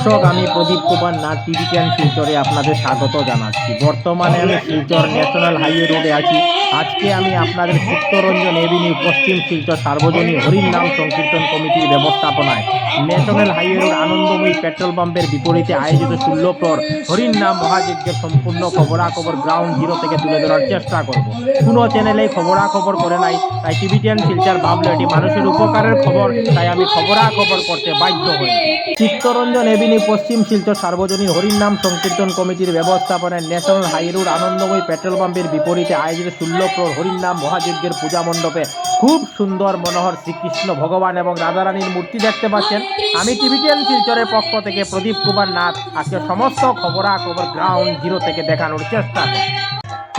দর্শক, আমি প্রদীপ কুমার নাথ টিভি10 শিলচরে আপনাদের স্বাগত জানাচ্ছি। বর্তমানে আমি শিলচর ন্যাশনাল হাইওয়ে রোডে আছি। আজকে আমি আপনাদের চিত্তরঞ্জন এভিনিউ পশ্চিম শিলচর সার্বজনীন হরিণ নাম সংকীর্তন কমিটির ব্যবস্থাপনায় ন্যাশনাল হাইওয়ে রোড আনন্দময়ী পেট্রোল পাম্পের বিপরীতে আয়োজিত 16 প্রহর হরিণ নাম মহাযজ্ঞের সম্পূর্ণ খবরাখবর গ্রাউন্ড জিরো থেকে তুলে ধরার চেষ্টা করব। কোনো চ্যানেলেই খবরাখবর করে নাই, তাই টিভি10 শিলচর ভাবলো এটি মানুষের উপকারের খবর, তাই আমি খবরাখবর করতে বাধ্য হই। চিত্তরঞ্জন এভিনিউ পশ্চিম শিলচর সার্বজনীন হরিণ নাম সংকীর্তন কমিটির ব্যবস্থাপনায় ন্যাশনাল হাই রোড আনন্দময়ী পেট্রোল পাম্পের বিপরীতে আয়োজিত 16 প্রহর হরিণ নাম মহাযজ্ঞের পূজা মণ্ডপে খুব সুন্দর মনোহর শ্রীকৃষ্ণ ভগবান এবং রাধারানীর মূর্তি দেখতে পাচ্ছেন। আমি টিভি10 শিলচরের পক্ষ থেকে প্রদীপ কুমার নাথ আজকে সমস্ত খবরাখবর গ্রাউন্ড জিরো থেকে দেখানোর চেষ্টা করি।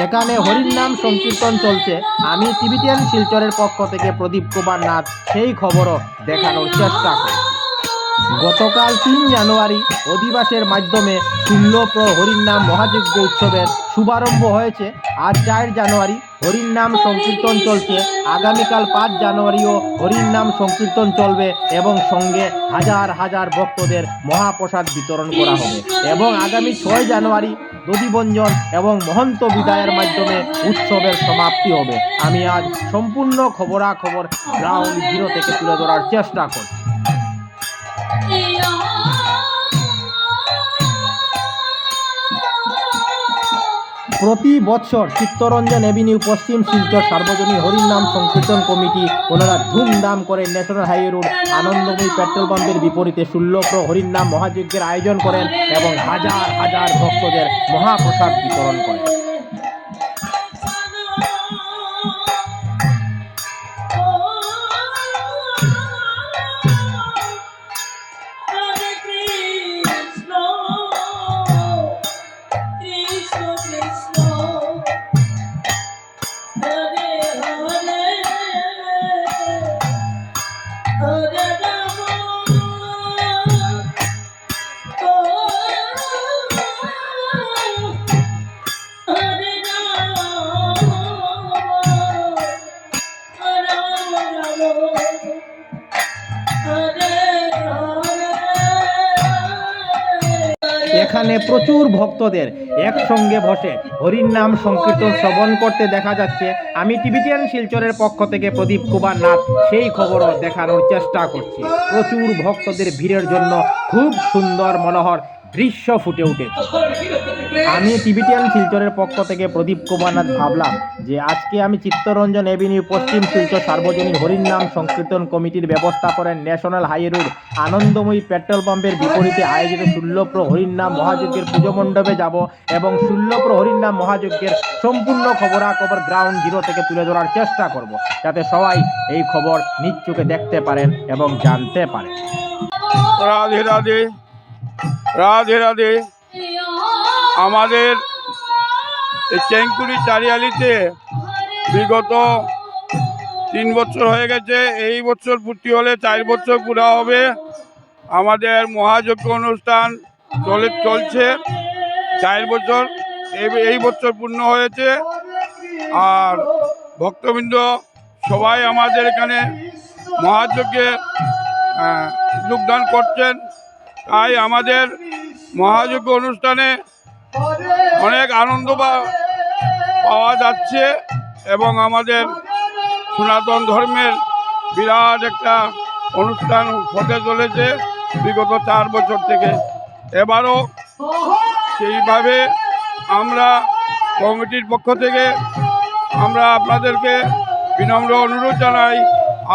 এখানে হরিণ নাম সংকীর্তন চলছে। আমি টিভি10 শিলচরের পক্ষ থেকে প্রদীপ কুমার নাথ সেই খবরও দেখানোর চেষ্টা করি। গতকাল 3 জানুয়ারি অধিবাসের মাধ্যমে 16 প্রহর হরিণ নাম মহাযজ্ঞ উৎসবের শুভারম্ভ হয়েছে। আজ 4 জানুয়ারি হরিণ নাম সংকীর্তন চলছে। আগামীকাল 5 জানুয়ারিও হরিণ নাম সংকীর্তন চলবে এবং সঙ্গে হাজার হাজার ভক্তদের মহাপ্রসাদ বিতরণ করা হবে এবং আগামী 6 জানুয়ারি দধিবঞ্জন এবং মহন্ত বিদায়ের মাধ্যমে উৎসবের সমাপ্তি হবে। আমি আজ সম্পূর্ণ খবরাখবর গ্রাউন্ড জিরো থেকে তুলে ধরার চেষ্টা করছি। প্রতি বছর চিত্তরঞ্জন এভিনিউ পশ্চিম শিলচর সার্বজনীন হরিণ নাম সংকীর্তন কমিটি ওনারা ধুমধাম করে ন্যাশনাল হাইওয়ে রোড আনন্দময়ী পেট্রোল পাম্পের বিপরীতে 16 প্রহর হরিণ নাম মহাযজ্ঞের আয়োজন করেন এবং হাজার হাজার ভক্তদের মহাপ্রসাদ বিতরণ করেন। এখানে প্রচুর ভক্তদের একসঙ্গে বসে হরিণ নাম সংকীর্তন শ্রবণ করতে দেখা যাচ্ছে। আমি টিভি10 শিলচরের পক্ষ থেকে প্রদীপ কুমার নাথ সেই খবরও দেখানোর চেষ্টা করছি। প্রচুর ভক্তদের ভিড়ের জন্য খুব সুন্দর মনোহর দৃশ্য ফুটে উঠেছে। আমি টিভি10 শিলচরের পক্ষ থেকে প্রদীপ কুমার নাথ ভাবলাম যে আজকে আমি চিত্তরঞ্জন এভিনিউ পশ্চিম শিলচর সার্বজনীন হরিণ নাম সংকীর্তন কমিটির ব্যবস্থাপনায় ন্যাশনাল হাইওয়ে রোড আনন্দময়ী পেট্রোল পাম্পের বিপরীতে আয়োজিত 16 প্রহর হরিণ নাম মহাযজ্ঞের পুজো মণ্ডপে যাব এবং 16 প্রহর হরিণ নাম মহাযজ্ঞের সম্পূর্ণ খবরাখবর গ্রাউন্ড জিরো থেকে তুলে ধরার চেষ্টা করব, যাতে সবাই এই খবর নিজ চোখে দেখতে পারেন এবং জানতে পারেন। রাধে রাধে, রাধে রাধে। আমাদের এই চেঙ্কুরি চারিয়ালিতে বিগত 3 বছর হয়ে গেছে। এই বছর পূর্তি হলে 4 বছর পুরা হবে। আমাদের মহাযজ্ঞ অনুষ্ঠান চলছে 4 বছর, এই বছর পূর্ণ হয়েছে। আর ভক্তবৃন্দ সবাই আমাদের এখানে মহাযজ্ঞে যোগদান করছেন। তাই আমাদের মহাযজ্ঞ অনুষ্ঠানে অনেক আনন্দ পাওয়া যাচ্ছে এবং আমাদের সনাতন ধর্মের বিরাট একটা অনুষ্ঠান হতে চলেছে বিগত 4 বছর থেকে। এবারও সেইভাবে আমরা কমিটির পক্ষ থেকে আমরা আপনাদেরকে বিনম্র অনুরোধ জানাই,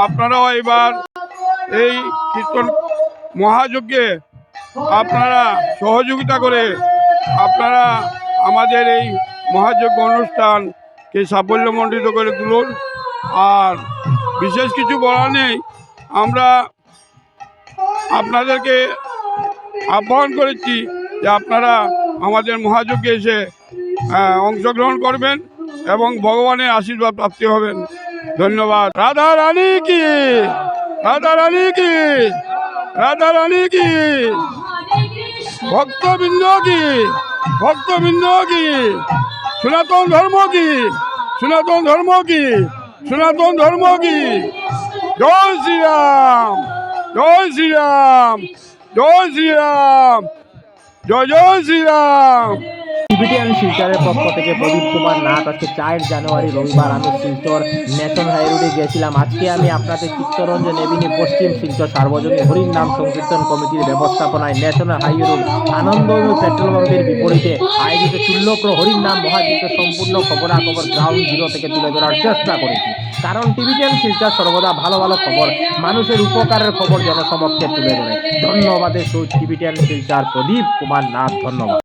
আপনারাও এবার এই কীর্তন মহাযজ্ঞে আপনারা সহযোগিতা করে আপনারা আমাদের এই মহাযজ্ঞ অনুষ্ঠানকে সাফল্যমণ্ডিত করে তুলুন। আর বিশেষ কিছু বলার নেই, আমরা আপনাদেরকে আহ্বান করেছি যে আপনারা আমাদের মহাযজ্ঞে এসে অংশগ্রহণ করবেন এবং ভগবানের আশীর্বাদ প্রাপ্তি হবেন। ধন্যবাদ। রাধা রানী কি, রাধা রানী কি, রাধা রানী কি, ভক্তবৃন্দ কি, ভক্তবৃন্দ কি, সনাতন ধর্ম কি, সনাতন ধর্ম কি, সনাতন ধর্ম কি। জয় শ্রীরাম, জয় শ্রীরাম, জয় শ্রীরাম, জয় জয় শ্রীরাম। টিবিটিয়ান শিলচরের পক্ষ থেকে প্রদীপ কুমার নাথ। আজকে 4 জানুয়ারি রবিবার আমি শিলচর ন্যাশনাল হাই রোডে গিয়েছিলাম। আজকে আমি আপনাদের চিত্তরঞ্জন এভিনিউ পশ্চিম শিলচর সার্বজনীন হরির নাম সংকীর্তন কমিটির ব্যবস্থাপনায় ন্যাশনাল হাই রোড আনন্দময়ী পেট্রোল পাম্পের বিপরীতে আয়োজিত ষোলক্র হরির নাম মহাযজ্ঞের সম্পূর্ণ খবরাখবর গ্রাউন্ড জিরো থেকে তুলে ধরার চেষ্টা করেছি। কারণ টিবিটিয়ান শিলচর সর্বদা ভালো ভালো খবর, মানুষের উপকারের খবর জনসমক্ষে তুলে ধরে। ধন্যবাদের সহিত টিবিটিয়ান শিলচর প্রদীপ কুমার নাথ। ধন্যবাদ।